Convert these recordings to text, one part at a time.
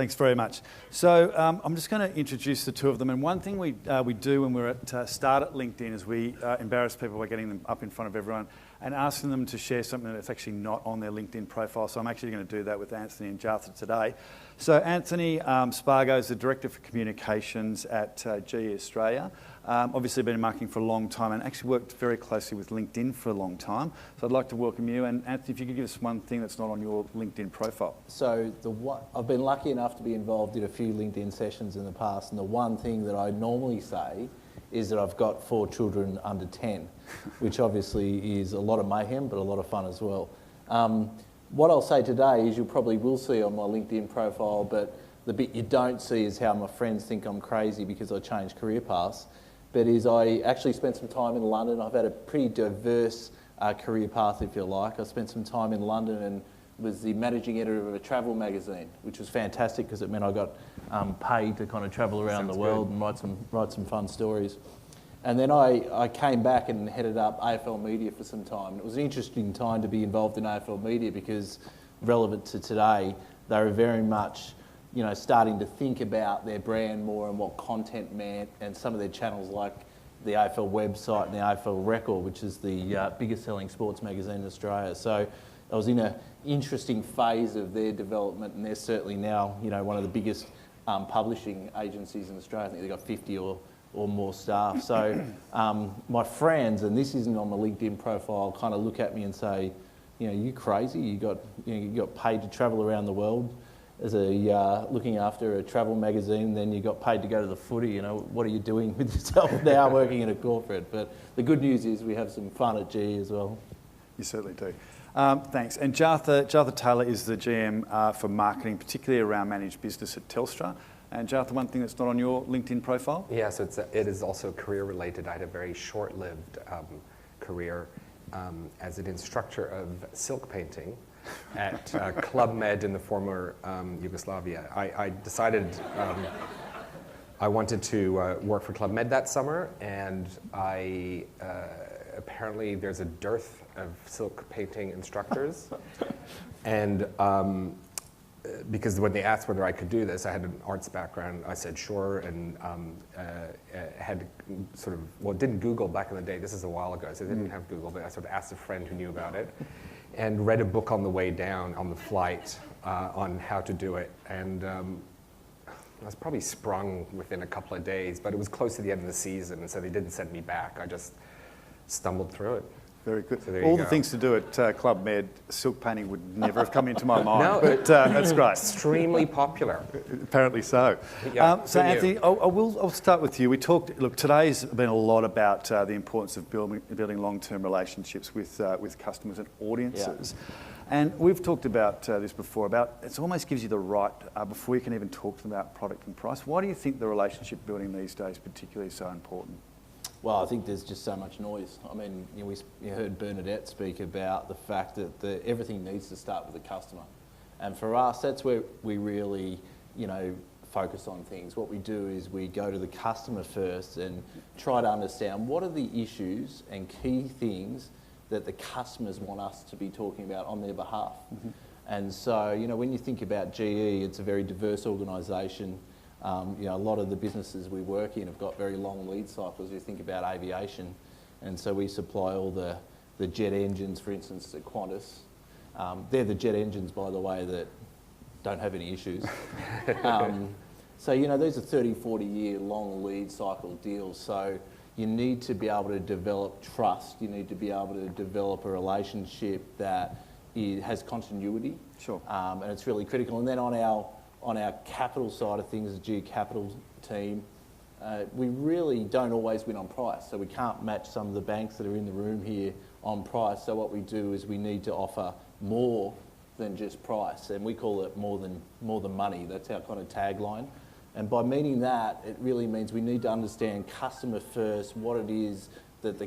Thanks very much. So I'm just going to introduce the two of them. And one thing we do when we're at start at LinkedIn is we embarrass people by getting them up in front of everyone and asking them to share something that's actually not on their LinkedIn profile. So I'm actually going to do that with Anthony and Jarther today. So Anthony Spargo is the Director for Communications at GE Australia. Obviously been in marketing for a long time and actually worked very closely with LinkedIn for a long time. So I'd like to welcome you. And Anthony, if you could give us one thing that's not on your LinkedIn profile. So I've been lucky enough to be involved in a few LinkedIn sessions in the past, and the one thing that I normally say is that I've got 4 children under 10, which obviously is a lot of mayhem, but a lot of fun as well. What I'll say today is you probably will see on my LinkedIn profile, but the bit you don't see is how my friends think I'm crazy because I changed career paths. But is I actually spent some time in London. I've had a pretty diverse career path, if you like. I spent some time in London and was the managing editor of a travel magazine, which was fantastic because it meant I got paid to kind of travel around the world and write some fun stories. And then I came back and headed up AFL Media for some time. It was an interesting time to be involved in AFL Media because, relevant to today, they were very much, you know, starting to think about their brand more and what content meant, and some of their channels like the AFL website and the AFL Record, which is the biggest selling sports magazine in Australia. So I was in an interesting phase of their development, and they're certainly now, you know, one of the biggest publishing agencies in Australia. I think they've got 50 or more staff. So my friends, and this isn't on my LinkedIn profile, kind of look at me and say, you know, you crazy? You got paid to travel around the world as a looking after a travel magazine, then you got paid to go to the footy. You know, what are you doing with yourself now working in a corporate? But the good news is we have some fun at GE as well. You certainly do. Thanks. And Jarther Taylor is the GM for marketing, particularly around managed business at Telstra. And Jarther, one thing that's not on your LinkedIn profile? Yeah, so it is also career related. I had a very short-lived career as an instructor of silk painting at Club Med in the former Yugoslavia. I decided I wanted to work for Club Med that summer, and apparently there's a dearth of silk painting instructors. And because when they asked whether I could do this, I had an arts background, I said sure, and had sort of, well, didn't Google back in the day, this is a while ago, so I didn't have Google, but I sort of asked a friend who knew about it, and read a book on the way down, on the flight, on how to do it. And I was probably sprung within a couple of days, but it was close to the end of the season, and so they didn't send me back. I just stumbled through it. Very good. So all the things to do at Club Med, silk painting would never have come into my mind. No, but that's great. Extremely popular. Apparently so. Yeah, so Anthony, I'll start with you. We talked. Look, today's been a lot about the importance of building long-term relationships with customers and audiences. Yeah. And we've talked about this before. About it almost gives you the right before you can even talk to them about product and price. Why do you think the relationship building these days particularly is so important? Well, I think there's just so much noise. I mean, you heard Bernadette speak about the fact that everything needs to start with the customer. And for us, that's where we really, you know, focus on things. What we do is we go to the customer first and try to understand what are the issues and key things that the customers want us to be talking about on their behalf. Mm-hmm. And so, you know, when you think about GE, it's a very diverse organisation. You know, a lot of the businesses we work in have got very long lead cycles. You think about aviation, and so we supply all the jet engines, for instance, at Qantas. They're the jet engines, by the way, that don't have any issues. So, you know, these are 30, 40-year long lead cycle deals. So you need to be able to develop trust. You need to be able to develop a relationship that has continuity. Sure. And it's really critical. And then on our capital side of things, the GE Capital team, we really don't always win on price. So we can't match some of the banks that are in the room here on price. So what we do is we need to offer more than just price, and we call it more than money. That's our kind of tagline. And by meaning that, it really means we need to understand customer first, what it is that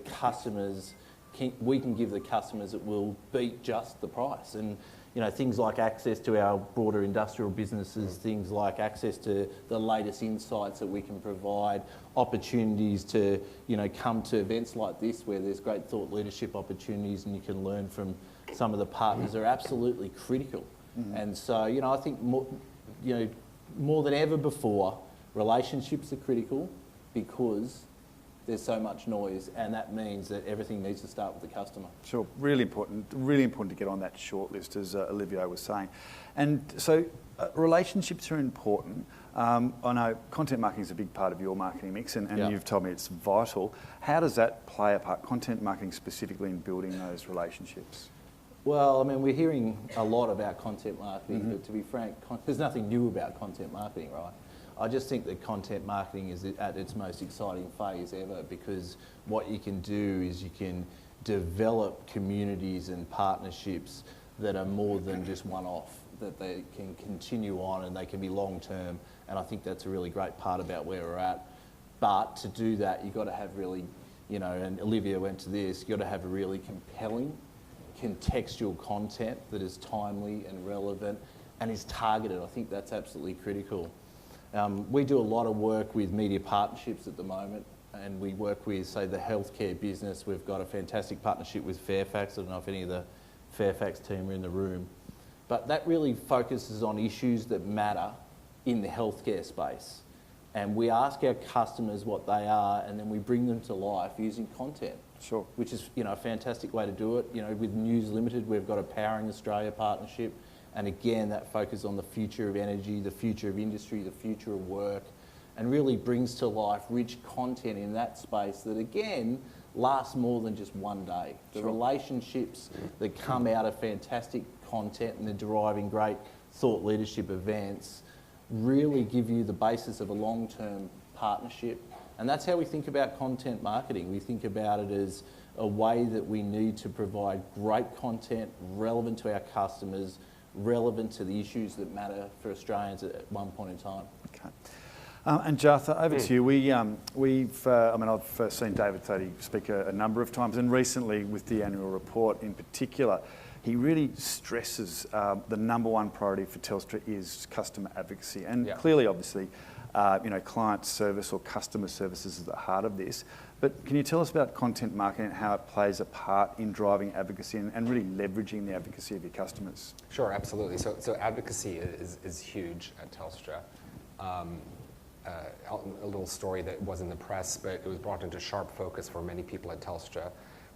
we can give the customers that will beat just the price. And you know, things like access to our broader industrial businesses, things like access to the latest insights that we can provide, opportunities to, you know, come to events like this where there's great thought leadership opportunities and you can learn from some of the partners are absolutely critical. Mm-hmm. And so, you know, I think more than ever before, relationships are critical because there's so much noise, and that means that everything needs to start with the customer. Sure, really important to get on that shortlist, as Olivia was saying. And so relationships are important. I know content marketing is a big part of your marketing mix, and you've told me it's vital. How does that play a part, content marketing specifically, in building those relationships? Well, I mean, we're hearing a lot about content marketing, but to be frank, there's nothing new about content marketing, right? I just think that content marketing is at its most exciting phase ever, because what you can do is you can develop communities and partnerships that are more than just one-off, that they can continue on and they can be long-term, and I think that's a really great part about where we're at. But to do that, you've got to have really, you know, and Olivia went to this, you've got to have a really compelling, contextual content that is timely and relevant and is targeted. I think that's absolutely critical. We do a lot of work with media partnerships at the moment, and we work with, say, the healthcare business. We've got a fantastic partnership with Fairfax. I don't know if any of the Fairfax team are in the room. But that really focuses on issues that matter in the healthcare space. And we ask our customers what they are, and then we bring them to life using content. Sure. Which is, you know, a fantastic way to do it. You know, with News Limited, we've got a Powering Australia partnership. And again, that focus on the future of energy, the future of industry, the future of work, and really brings to life rich content in that space that, again, lasts more than just one day. The relationships that come out of fantastic content and the deriving great thought leadership events really give you the basis of a long-term partnership. And that's how we think about content marketing. We think about it as a way that we need to provide great content relevant to our customers, relevant to the issues that matter for Australians at one point in time. Okay. And Jarther, over to you. I've seen David Thodey speak a number of times, and recently with the annual report in particular, he really stresses the number one priority for Telstra is customer advocacy. And clearly, obviously, client service or customer services is at the heart of this. But can you tell us about content marketing and how it plays a part in driving advocacy and really leveraging the advocacy of your customers? Sure, absolutely. So advocacy is huge at Telstra. A little story that was in the press, but it was brought into sharp focus for many people at Telstra,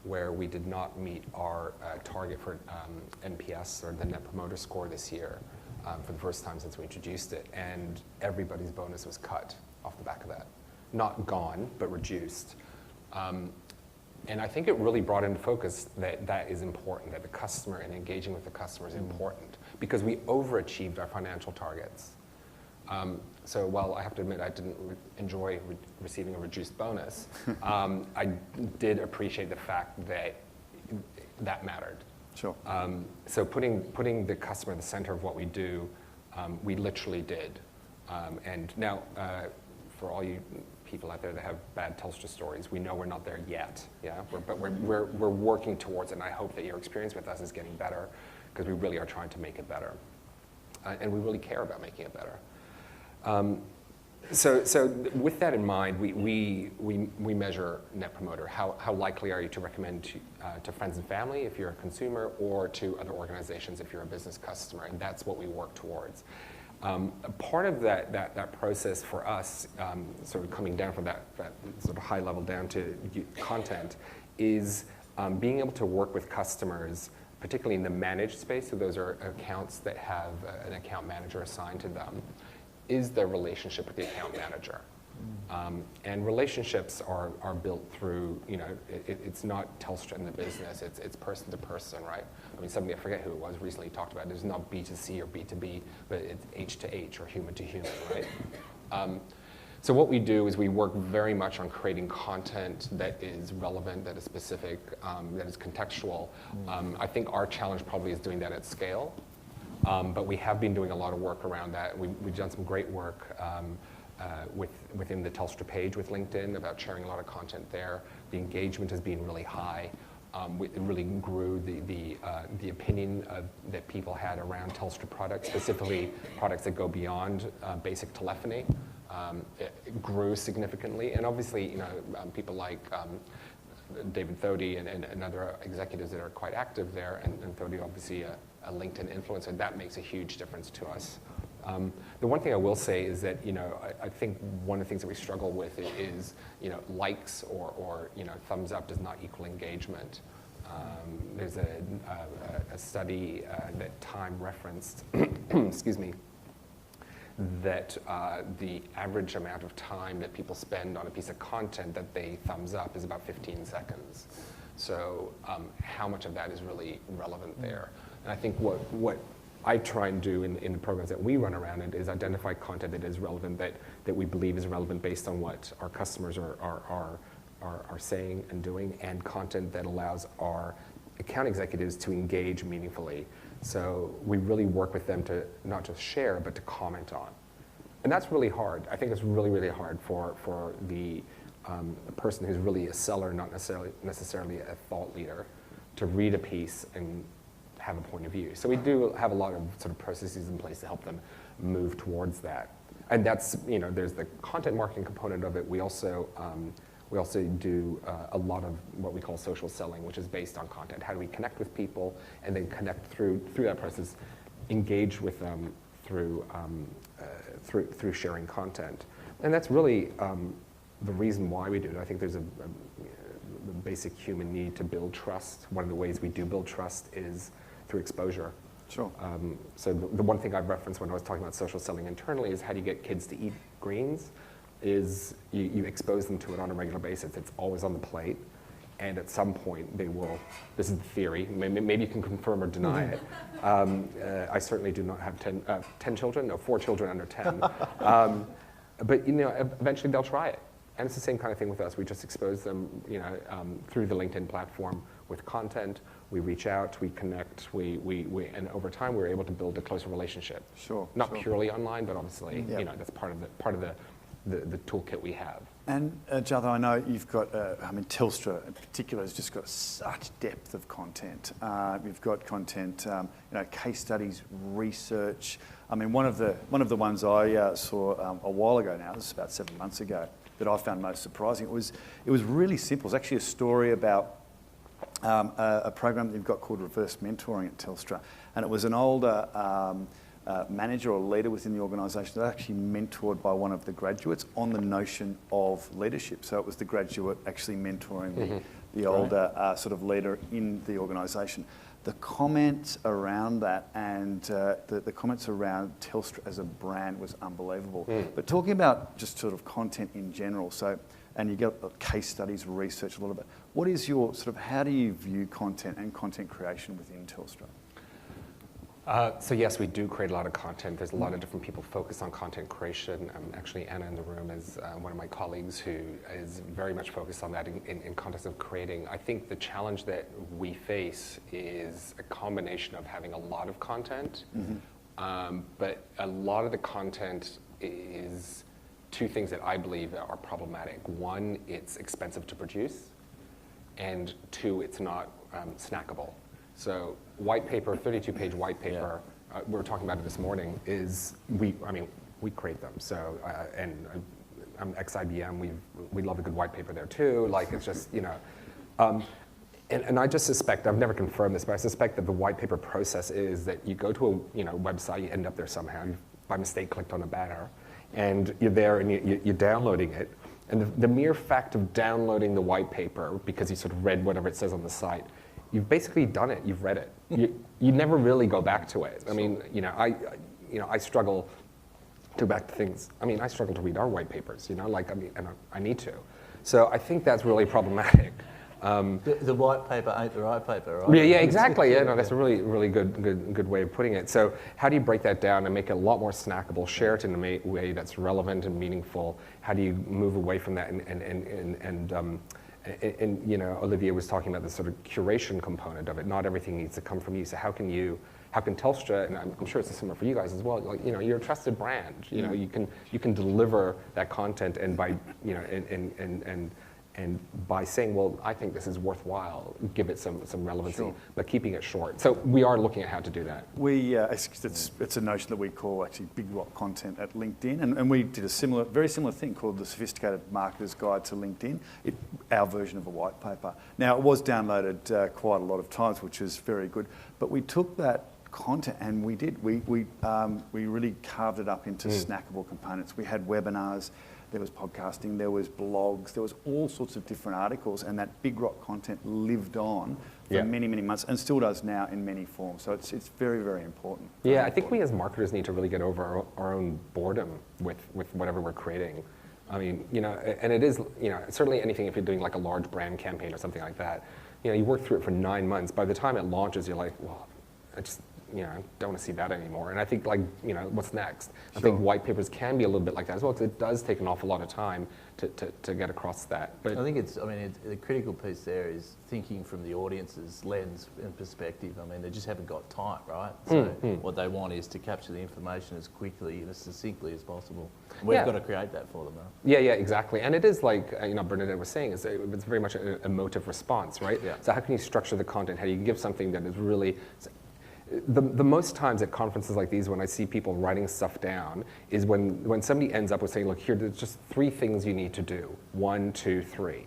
where we did not meet our target for NPS, or the Net Promoter Score, this year for the first time since we introduced it, and everybody's bonus was cut off the back of that. Not gone, but reduced. And I think it really brought into focus that is important, that the customer and engaging with the customer is important, because we overachieved our financial targets. So while I have to admit I didn't enjoy receiving a reduced bonus, I did appreciate the fact that mattered. Sure. So putting the customer at the center of what we do, we literally did. And now, for all you people out there that have bad Telstra stories, we know we're not there yet. Yeah, but we're working towards it, and I hope that your experience with us is getting better, because we really are trying to make it better, and we really care about making it better. So with that in mind, we measure Net Promoter. How likely are you to recommend to friends and family if you're a consumer, or to other organizations if you're a business customer? And that's what we work towards. Part of that process for us, sort of coming down from that sort of high level down to content, is being able to work with customers, particularly in the managed space. So those are accounts that have an account manager assigned to them. Is the relationship with the account manager. And relationships are built through, it's not Telstra in the business, it's person to person, right? I mean, somebody, I forget who it was, recently talked about, there's not B2C or B2B, but it's H to H, or human to human, right? So what we do is we work very much on creating content that is relevant, that is specific, that is contextual. I think our challenge probably is doing that at scale. But we have been doing a lot of work around that. We've done some great work within the Telstra page with LinkedIn about sharing a lot of content there. The engagement has been really high. It really grew the opinion that people had around Telstra products, specifically products that go beyond basic telephony. It grew significantly, and obviously, people like David Thodey and other executives that are quite active there, and Thodey obviously a LinkedIn influencer, that makes a huge difference to us. The one thing I will say is that, I think one of the things that we struggle with is, likes or thumbs up does not equal engagement. There's a study that Time referenced, excuse me, that the average amount of time that people spend on a piece of content that they thumbs up is about 15 seconds. So how much of that is really relevant there? And I think what I try and do in the programs that we run around it is identify content that is relevant, that we believe is relevant based on what our customers are saying and doing, and content that allows our account executives to engage meaningfully. So we really work with them to not just share, but to comment on. And that's really hard. I think it's really, really hard for the person who's really a seller, not necessarily a thought leader, to read a piece and have a point of view. So we do have a lot of sort of processes in place to help them move towards that. And that's, there's the content marketing component of it. We also do a lot of what we call social selling, which is based on content. How do we connect with people and then connect through that process, engage with them through sharing content. And that's really the reason why we do it. I think there's a basic human need to build trust. One of the ways we do build trust is through exposure. Sure. So the one thing I referenced when I was talking about social selling internally is how do you get kids to eat greens, is you expose them to it on a regular basis. It's always on the plate, and at some point they will, this is the theory, maybe you can confirm or deny it. I certainly do not have 10 children, no, 4 children under 10. But eventually they'll try it. And it's the same kind of thing with us. We just expose them, through the LinkedIn platform with content. We reach out, we connect, and over time we're able to build a closer relationship. Sure. Not purely online, but obviously, that's part of the toolkit we have. And Jarther, I know you've got, Telstra in particular has just got such depth of content. You've got content, case studies, research. I mean, one of the ones I saw a while ago now, this is about 7 months ago, that I found most surprising. It was really simple. It's actually a story about a program that you've got called Reverse Mentoring at Telstra, and it was an older manager or leader within the organisation that actually mentored by one of the graduates on the notion of leadership. So it was the graduate actually mentoring the older sort of leader in the organisation. The comments around that and the comments around Telstra as a brand was unbelievable. But talking about just sort of content in general, and you get case studies, research a little bit. What is your how do you view content and content creation within Telstra? So yes, we do create a lot of content. There's a lot of different people focused on content creation. Actually, Anna in the room is one of my colleagues who is very much focused on that in context of creating. I think the challenge that we face is a combination of having a lot of content, but a lot of the content is two things that I believe are problematic. One, it's expensive to produce, and two, it's not snackable. So white paper, 32-page white paper, we were talking about it this morning, we create them. So, and I'm ex-IBM, we love a good white paper there too. It's just, and I just suspect, I've never confirmed this, but I suspect that the white paper process is that you go to a website, you end up there somehow, you by mistake clicked on a banner, and you're there and you're downloading it. And the mere fact of downloading the white paper, because you sort of read whatever it says on the site, you've basically done it. You've read it. You never really go back to it. I mean, I struggle to go back to things. I mean, I struggle to read our white papers. And I need to. So I think that's really problematic. The white paper ain't the right paper, right? Yeah, exactly. Yeah, no, that's a really, really good way of putting it. So how do you break that down and make it a lot more snackable? Share it in a way that's relevant and meaningful. How do you move away from that? And Olivier was talking about the sort of curation component of it. Not everything needs to come from you. So how can Telstra, and I'm sure it's similar for you guys as well. You're a trusted brand. You can deliver that content, and by and by saying, well, I think this is worthwhile, give it some relevancy, but keeping it short. So we are looking at how to do that. It's a notion that we call actually big rock content at LinkedIn, and we did a very similar thing called the Sophisticated Marketer's Guide to LinkedIn, our version of a white paper. Now, it was downloaded quite a lot of times, which is very good, but we took that content, and we did. We really carved it up into snackable components. We had webinars, there was podcasting, there was blogs, there was all sorts of different articles, and that Big Rock content lived on for many, many months, and still does now in many forms. So it's very, very important. Yeah, I think we as marketers need to really get over our own boredom with whatever we're creating. I mean, you know, and it is, you know, certainly anything if you're doing like a large brand campaign or something like that, you know, you work through it for 9 months. By the time it launches, you're like, well, I just, you know, don't want to see that anymore. And I think, like, you know, what's next? I think white papers can be a little bit like that as well, because it does take an awful lot of time to get across that. But I think the critical piece there is thinking from the audience's lens and perspective. I mean, they just haven't got time, right? So what they want is to capture the information as quickly and as succinctly as possible. And we've got to create that for them, right? Yeah, exactly. And it is like, you know, Bernadette was saying, it's very much an emotive response, right? Yeah. So how can you structure the content? How do you give something that is really... The most times at conferences like these when I see people writing stuff down is when somebody ends up with saying, look, here, there's just 3 things you need to do. 1, 2, 3.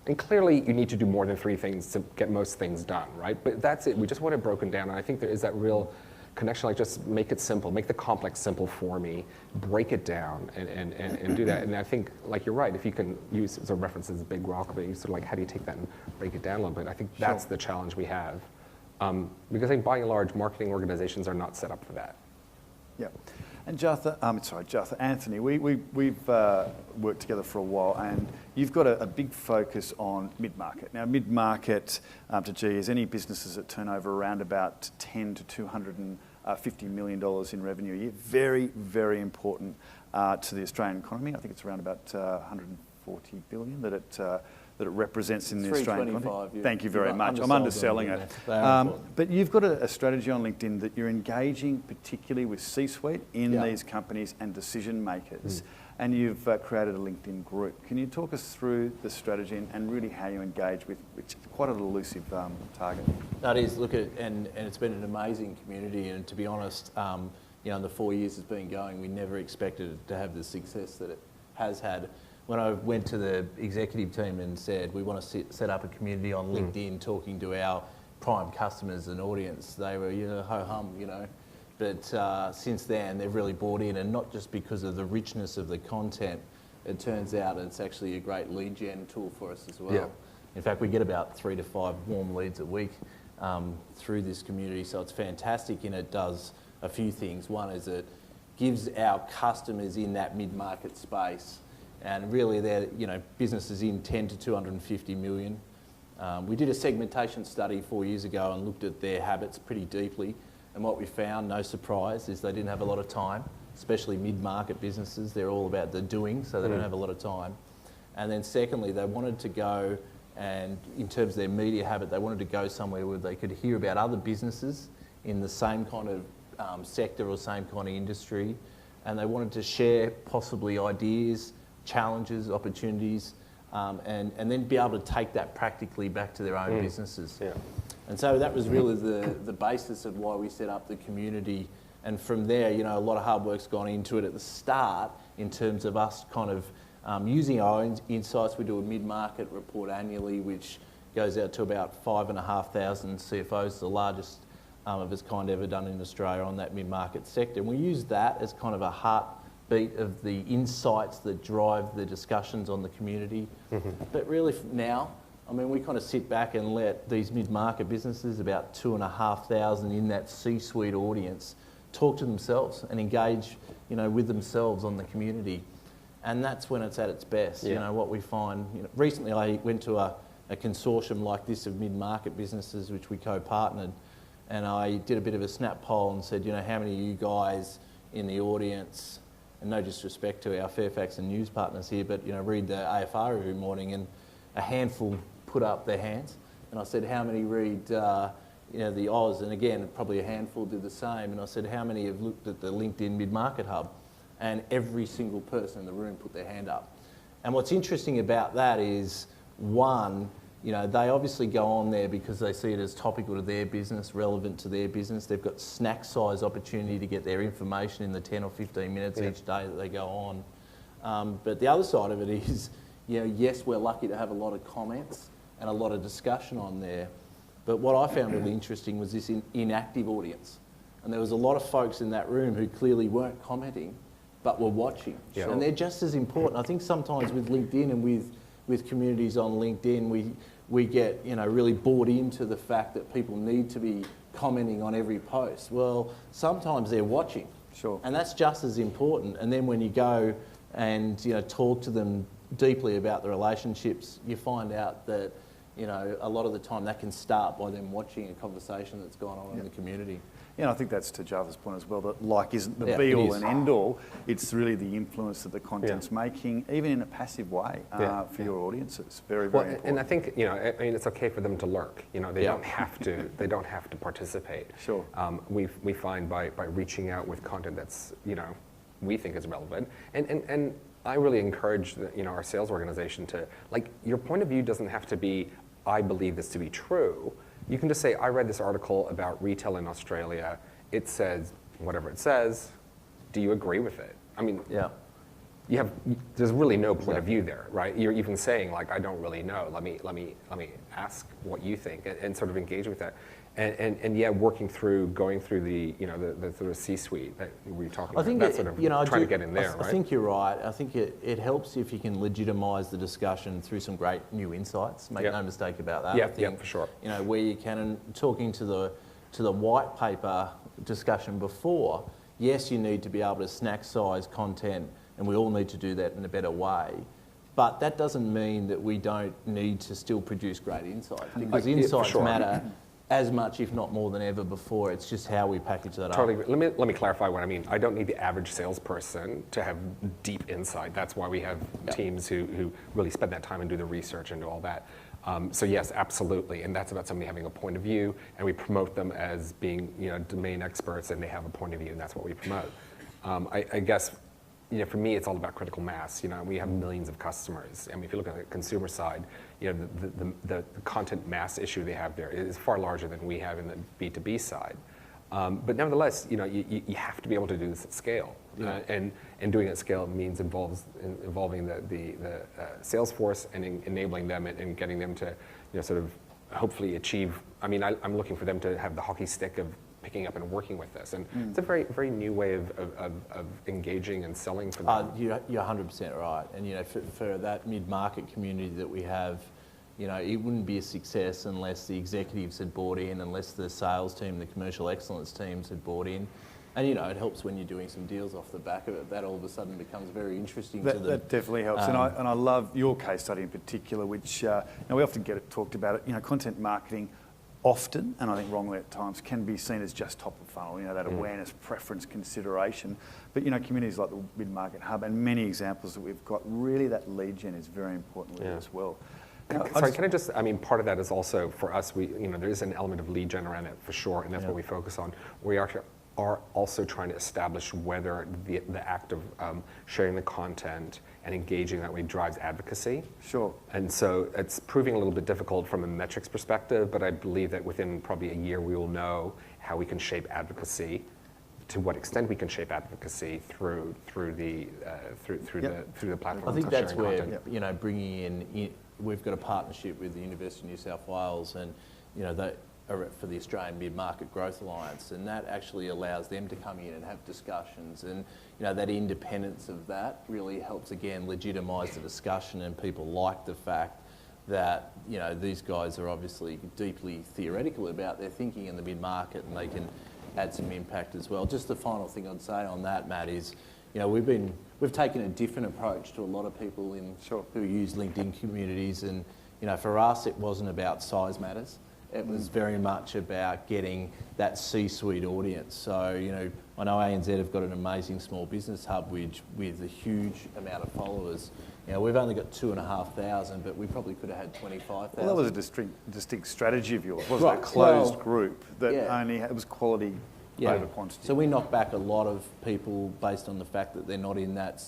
And clearly you need to do more than 3 things to get most things done, right? But that's it. We just want it broken down. And I think there is that real connection, like just make it simple, make the complex simple for me, break it down and do that. And I think, like, you're right, if you can use as a reference as Big Rock, but you sort of like, how do you take that and break it down a little bit? I think that's the challenge we have. Because I think by and large, marketing organizations are not set up for that. Yeah. And Jarther, Anthony, we've worked together for a while, and you've got a big focus on mid-market. Now, mid-market to G is any businesses that turn over around about $10 to $250 million in revenue a year. Very, very important to the Australian economy. I think it's around about 140 billion that it represents in the Australian economy. Yeah. Thank you very much. I'm underselling it. But you've got a strategy on LinkedIn that you're engaging particularly with C-suite in these companies and decision makers. And you've created a LinkedIn group. Can you talk us through the strategy and really how you engage with, which is quite an elusive target? That is, look at, and it's been an amazing community. And to be honest, you know, in the 4 years it's been going, we never expected it to have the success that it has had. When I went to the executive team and said, we want to set up a community on LinkedIn talking to our prime customers and audience, they were, you know, ho-hum, you know. But since then, they've really bought in, and not just because of the richness of the content. It turns out it's actually a great lead gen tool for us as well. Yeah. In fact, we get about 3 to 5 warm leads a week through this community, so it's fantastic, and it does a few things. One is it gives our customers in that mid-market space, and really they're, you know, businesses in 10 to 250 million. We did a segmentation study 4 years ago and looked at their habits pretty deeply, and what we found, no surprise, is they didn't have a lot of time, especially mid-market businesses. They're all about the doing, so they don't have a lot of time. And then secondly, they wanted to go, and in terms of their media habit, they wanted to go somewhere where they could hear about other businesses in the same kind of sector or same kind of industry, and they wanted to share possibly ideas, challenges, opportunities, and then be able to take that practically back to their own businesses. Yeah. And so that was really the basis of why we set up the community. And from there, you know, a lot of hard work's gone into it at the start in terms of us kind of using our own insights. We do a mid-market report annually, which goes out to about 5,500 CFOs, the largest of its kind ever done in Australia on that mid-market sector. And we use that as kind of a heartbeat of the insights that drive the discussions on the community. But really now, I mean, we kind of sit back and let these mid-market businesses, about 2,500 in that C-suite audience, talk to themselves and engage, you know, with themselves on the community. And that's when it's at its best. Yeah. You know, what we find, you know, recently I went to a consortium like this of mid-market businesses, which we co-partnered, and I did a bit of a snap poll and said, you know, how many of you guys in the audience, and no disrespect to our Fairfax and News partners here, but, you know, read the AFR every morning, and a handful put up their hands. And I said, how many read, you know, the Oz? And again, probably a handful did the same. And I said, how many have looked at the LinkedIn Mid-Market Hub? And every single person in the room put their hand up. And what's interesting about that is, one, you know, they obviously go on there because they see it as topical to their business, relevant to their business. They've got snack size opportunity to get their information in the 10 or 15 minutes each day that they go on. But the other side of it is, you know, yes, we're lucky to have a lot of comments and a lot of discussion on there. But what I found really interesting was this inactive audience. And there was a lot of folks in that room who clearly weren't commenting, but were watching. Yeah. And they're just as important. I think sometimes with LinkedIn and with communities on LinkedIn, we get really bought into the fact that people need to be commenting on every post. Well, sometimes they're watching. Sure. And that's just as important. And then when you go and talk to them deeply about the relationships, you find out that a lot of the time that can start by them watching a conversation that's gone on in the community. Yeah, and I think that's to Jarther's point as well, that like isn't the Yeah, be-all it is. and end-all. It's really the influence that the content's making, even in a passive way, for your audience. It's very, very important. And I think, it's okay for them to lurk. They don't have to. They don't have to participate. Sure. We find by reaching out with content that's, we think is relevant. And I really encourage our sales organization to, your point of view doesn't have to be, I believe this to be true. You can just say, I read this article about retail in Australia. It says whatever it says. Do you agree with it? I mean, there's really no point of view there, right? You're even saying I don't really know. Let me ask what you think and sort of engage with that. And working through, going through the sort of C-suite that we were talking about. That's sort of trying to get in there, right? I think you're right. I think it helps if you can legitimise the discussion through some great new insights. Make no mistake about that. Yeah, for sure. Where you can, and talking to the white paper discussion before, yes, you need to be able to snack size content, and we all need to do that in a better way. But that doesn't mean that we don't need to still produce great insights, because insights matter as much, if not more than ever before. It's just how we package that up. Let me clarify what I mean. I don't need the average salesperson to have deep insight. That's why we have teams who really spend that time and do the research and do all that. So yes, absolutely, and that's about somebody having a point of view, and we promote them as being domain experts, and they have a point of view, and that's what we promote. I guess for me, it's all about critical mass. We have millions of customers. I mean, if you look at the consumer side, the content mass issue they have there is far larger than we have in the B2B side. But nevertheless, you have to be able to do this at scale. And doing it at scale means involving the sales force and enabling them and getting them to sort of hopefully achieve. I mean, I'm looking for them to have the hockey stick of picking up and working with this, and it's a very, very new way of engaging and selling for them. You're 100% right, and for that mid-market community that we have, it wouldn't be a success unless the executives had bought in, unless the sales team, the commercial excellence teams had bought in, and it helps when you're doing some deals off the back of it. That all of a sudden becomes very interesting to them. That definitely helps, and I love your case study in particular, which we often get it talked about. Content marketing often, and I think wrongly at times, can be seen as just top of funnel, that awareness, preference, consideration. But, communities like the Mid-Market Hub and many examples that we've got, really that lead gen is very important as well. Part of that is also for us, there is an element of lead gen around it for sure, and that's what we focus on. We are also trying to establish whether the act of sharing the content and engaging that way drives advocacy. Sure. And so it's proving a little bit difficult from a metrics perspective, but I believe that within probably a year we will know how we can shape advocacy, to what extent we can shape advocacy through the platform. I think that's where content. Bringing in, we've got a partnership with the University of New South Wales, and they are for the Australian Mid-Market Growth Alliance, and that actually allows them to come in and have discussions, and that independence of that really helps again legitimise the discussion, and people like the fact that these guys are obviously deeply theoretical about their thinking in the mid-market, and they can add some impact as well. Just the final thing I'd say on that, Matt, is we've taken a different approach to a lot of people who use LinkedIn communities, and for us it wasn't about size matters. It was very much about getting that C-suite audience. So, I know ANZ have got an amazing small business hub with a huge amount of followers. We've only got 2,500, but we probably could have had 25,000. Well, that was a distinct strategy of yours, wasn't it? A closed group that it was quality over quantity. So we knock back a lot of people based on the fact that they're not in that,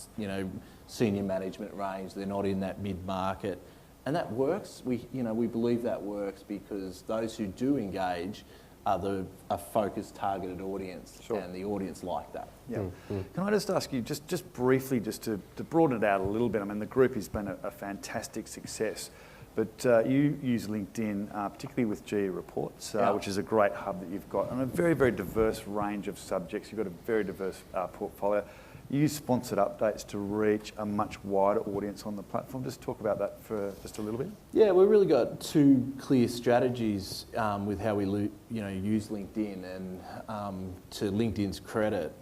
senior management range. They're not in that mid-market. And that works. We believe that works because those who do engage are a focused, targeted audience, and the audience like that. Yeah. Can I just ask you, just briefly, just to broaden it out a little bit? I mean, the group has been a fantastic success, but you use LinkedIn, particularly with GE Reports, which is a great hub that you've got, and a very, very diverse range of subjects. You've got a very diverse portfolio. You use sponsored updates to reach a much wider audience on the platform. Just talk about that for just a little bit. Yeah, we've really got two clear strategies with how we use LinkedIn, and to LinkedIn's credit,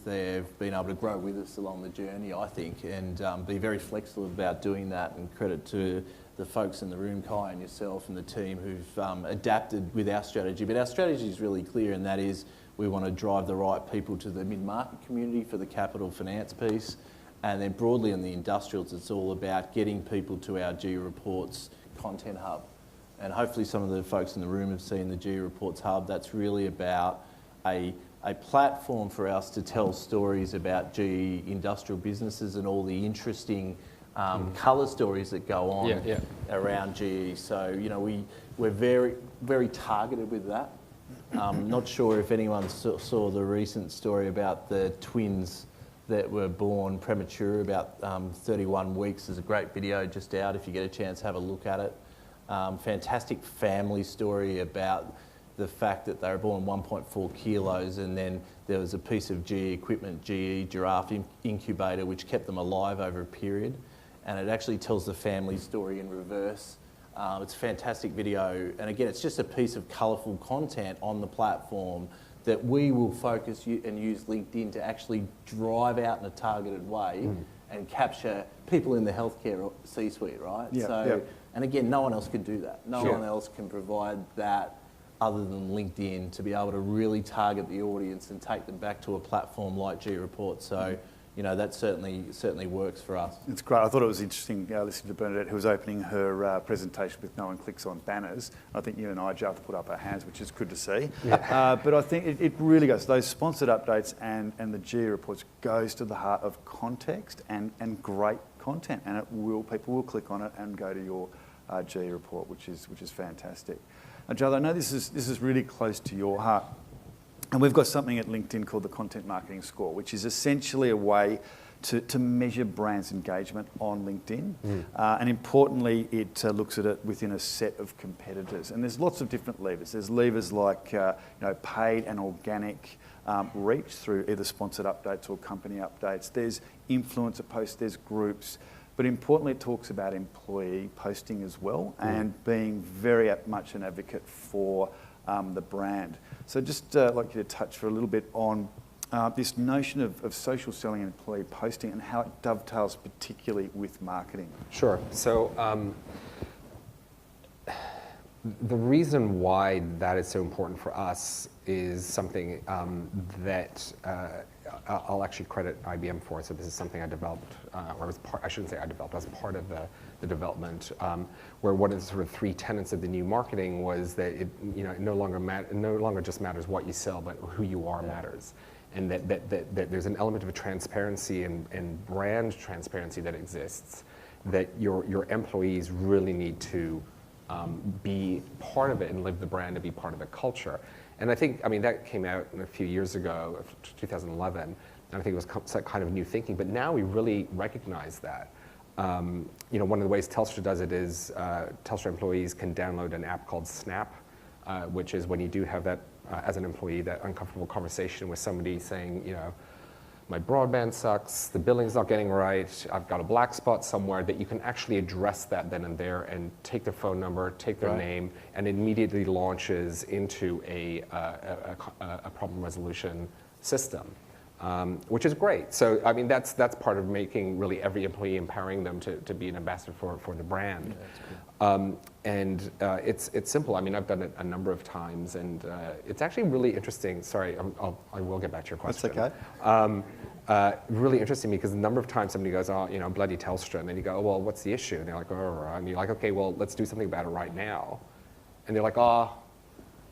they've been able to grow with us along the journey, I think, and be very flexible about doing that, and credit to the folks in the room, Kai and yourself and the team who've adapted with our strategy. But our strategy is really clear, and that is we want to drive the right people to the mid-market community for the capital finance piece, and then broadly in the industrials, it's all about getting people to our GE Reports content hub. And hopefully some of the folks in the room have seen the GE Reports hub. That's really about a platform for us to tell stories about GE industrial businesses and all the interesting colour stories that go on around GE. So, we're very, very targeted with that. Not sure if anyone saw the recent story about the twins that were born premature, about 31 weeks. There's a great video just out if you get a chance, have a look at it. Fantastic family story about the fact that they were born 1.4 kilos, and then there was a piece of GE equipment, GE giraffe incubator, which kept them alive over a period. And it actually tells the family story in reverse. It's a fantastic video, and again, it's just a piece of colourful content on the platform that we will focus and use LinkedIn to actually drive out in a targeted way and capture people in the healthcare C-suite, right? And again, no one else can do that. No one else can provide that other than LinkedIn to be able to really target the audience and take them back to a platform like GE Reports. So, that certainly works for us. It's great. I thought it was interesting listening to Bernadette, who was opening her presentation with "No one clicks on banners." I think you and I, Jarther, put up our hands, which is good to see. But I think it really goes, those sponsored updates and the GE Reports goes to the heart of context and great content, and people will click on it and go to your GE Report, which is fantastic. Jarther, I know this is really close to your heart. And we've got something at LinkedIn called the Content Marketing Score, which is essentially a way to measure brands' engagement on LinkedIn. And importantly, it looks at it within a set of competitors. And there's lots of different levers. There's levers like paid and organic reach through either sponsored updates or company updates. There's influencer posts, there's groups. But importantly, it talks about employee posting as well, and being very much an advocate for the brand. So just like you to touch for a little bit on this notion of social selling and employee posting and how it dovetails particularly with marketing. Sure. So the reason why that is so important for us is something that I'll actually credit IBM for. So this is something I developed, I shouldn't say I developed, I was part of the development, where one of the sort of three tenets of the new marketing was that it no longer just matters what you sell, but who you are matters. And that there's an element of a transparency and brand transparency that exists, that your employees really need to be part of it and live the brand and be part of the culture. And I think, that came out a few years ago, 2011, and I think it was kind of new thinking, but now we really recognize that. One of the ways Telstra does it is Telstra employees can download an app called Snap, which is when you do have that, as an employee, that uncomfortable conversation with somebody saying, my broadband sucks, the billing's not getting right, I've got a black spot somewhere, that you can actually address that then and there and take their phone number, take their name, and it immediately launches into a problem resolution system, which is great. So, that's part of making really every employee, empowering them to be an ambassador for the brand. Yeah, that's cool. And it's simple. I've done it a number of times, and it's actually really interesting. Sorry, I will get back to your question. That's okay. Really interesting because the number of times somebody goes, bloody Telstra, and then you go, oh, well, what's the issue? And they're like, oh, and you're like, okay, well, let's do something about it right now. And they're like, oh,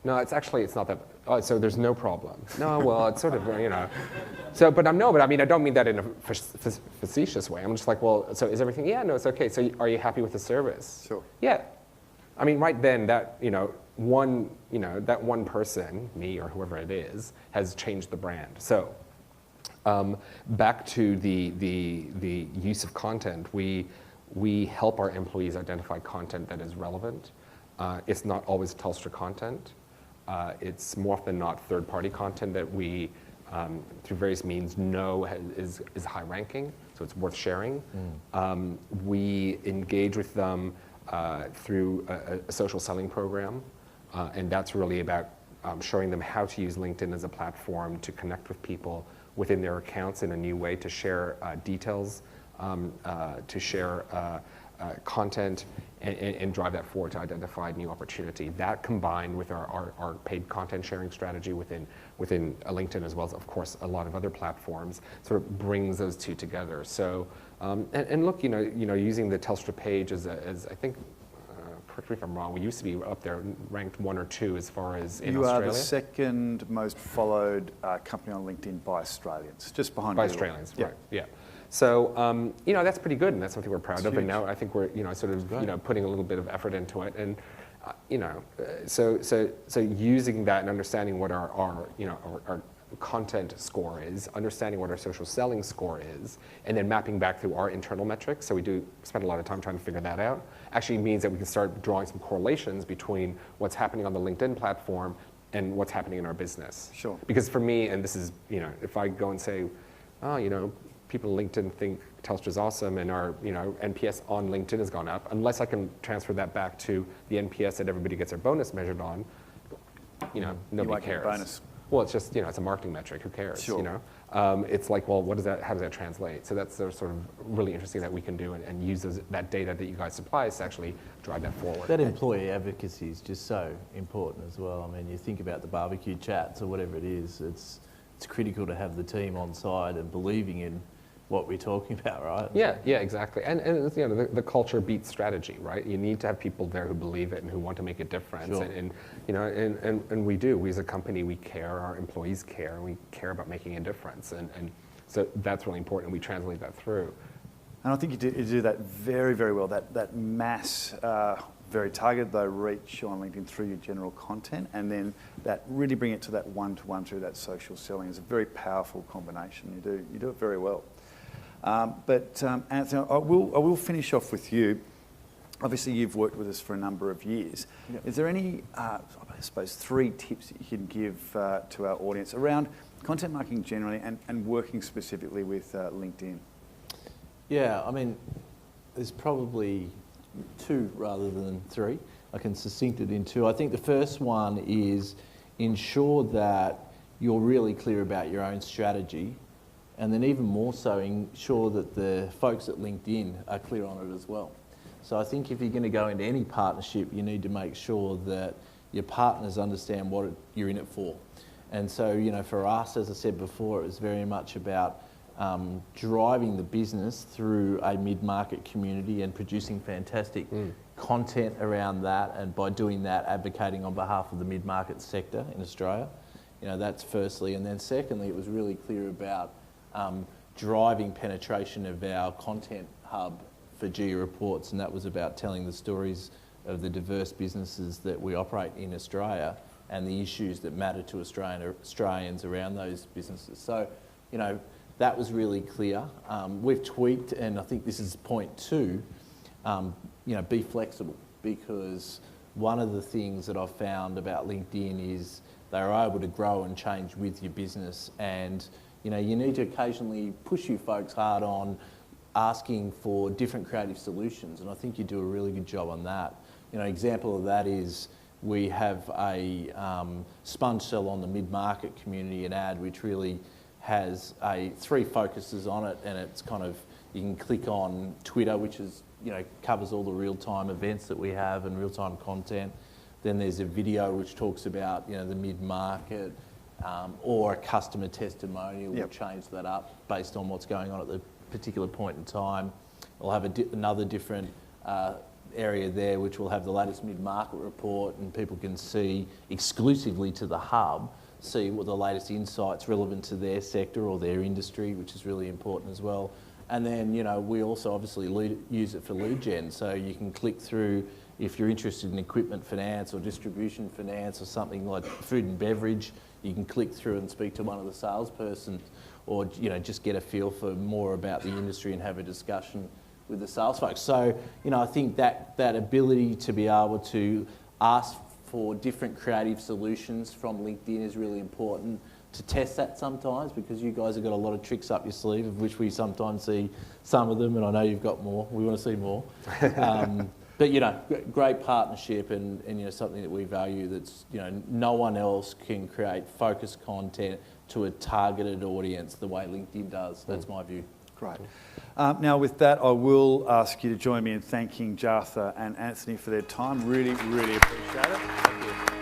no, it's not that. Oh, so there's no problem. No, well, it's sort of, So, but I don't mean that in a facetious way. I'm just like, well, so is everything? Yeah, no, it's okay. So are you happy with the service? Sure. Yeah. Right then, that one person, me or whoever it is, has changed the brand. So, back to the use of content, we help our employees identify content that is relevant. It's not always Telstra content. It's more often than not third-party content that we, through various means, know is high ranking, so it's worth sharing. We engage with them through a social selling program, and that's really about showing them how to use LinkedIn as a platform to connect with people within their accounts in a new way, to share details, to share content, and drive that forward to identify new opportunity. That combined with our paid content sharing strategy within LinkedIn, as well as, of course, a lot of other platforms, sort of brings those two together. So, and look, using the Telstra page as I think, correct me if I'm wrong, we used to be up there ranked 1 or 2 as far as in Australia. You are the second most followed company on LinkedIn by Australians, just behind by Google. Australians, right? Yeah. So that's pretty good, and that's something we're proud of. Huge. And now I think we're sort of putting a little bit of effort into it, and so using that and understanding what our content score is, understanding what our social selling score is, and then mapping back through our internal metrics. So we do spend a lot of time trying to figure that out. Actually means that we can start drawing some correlations between what's happening on the LinkedIn platform and what's happening in our business. Sure. Because for me, and this is, if I go and say, people on LinkedIn think Telstra's awesome and our NPS on LinkedIn has gone up, unless I can transfer that back to the NPS that everybody gets their bonus measured on, nobody cares. Bonus. Well, it's just, it's a marketing metric. Who cares? Sure. It's like, well, how does that translate? So that's sort of really interesting that we can do and use that data that you guys supply us to actually drive that forward. That employee advocacy is just so important as well. I mean, you think about the barbecue chats or whatever it is, it's critical to have the team on side and believing in what we're talking about, right? Yeah, exactly. And the culture beats strategy, right? You need to have people there who believe it and who want to make a difference. Sure. And we do. We as a company, we care. Our employees care. And we care about making a difference. And so that's really important. We translate that through. And I think you do that very, very well. That mass, very targeted though reach on LinkedIn through your general content, and then that really bring it to that one-to-one through that social selling is a very powerful combination. You do it very well. But Anthony, I will finish off with you. Obviously, you've worked with us for a number of years. Yep. Is there any, I suppose, 3 tips that you can give to our audience around content marketing generally and working specifically with LinkedIn? Yeah, I mean, there's probably 2 rather than 3. I can succinct it in 2. I think the first one is ensure that you're really clear about your own strategy, and then even more so ensure that the folks at LinkedIn are clear on it as well. So I think if you're going to go into any partnership, you need to make sure that your partners understand what you're in it for. And so, for us, as I said before, it was very much about driving the business through a mid-market community and producing fantastic content around that, and by doing that, advocating on behalf of the mid-market sector in Australia. That's firstly. And then secondly, it was really clear about driving penetration of our content hub for Geo Reports, and that was about telling the stories of the diverse businesses that we operate in Australia and the issues that matter to Australians around those businesses. So, that was really clear. We've tweaked, and I think this is point 2, be flexible, because one of the things that I've found about LinkedIn is they're able to grow and change with your business, and you need to occasionally push you folks hard on asking for different creative solutions, and I think you do a really good job on that. Example of that is we have a sponge cell on the mid-market community, an ad which really has 3 focuses on it, and it's kind of, you can click on Twitter, which is, covers all the real-time events that we have and real-time content. Then there's a video which talks about, the mid-market, or a customer testimonial. We'll change that up based on what's going on at the particular point in time. We'll have another different area there which will have the latest mid-market report, and people can see exclusively to the hub, see what the latest insights relevant to their sector or their industry, which is really important as well. And then, we also obviously use it for lead gen, so you can click through if you're interested in equipment finance or distribution finance or something like food and beverage. You can click through and speak to one of the salespersons, or just get a feel for more about the industry and have a discussion with the sales folks. So, I think that ability to be able to ask for different creative solutions from LinkedIn is really important. To test that sometimes, because you guys have got a lot of tricks up your sleeve, of which we sometimes see some of them, and I know you've got more. We want to see more. But great partnership, and something that we value. That's no one else can create focused content to a targeted audience the way LinkedIn does. That's my view. Great. Now, with that, I will ask you to join me in thanking Jarther and Anthony for their time. Really, really appreciate it. Thank you.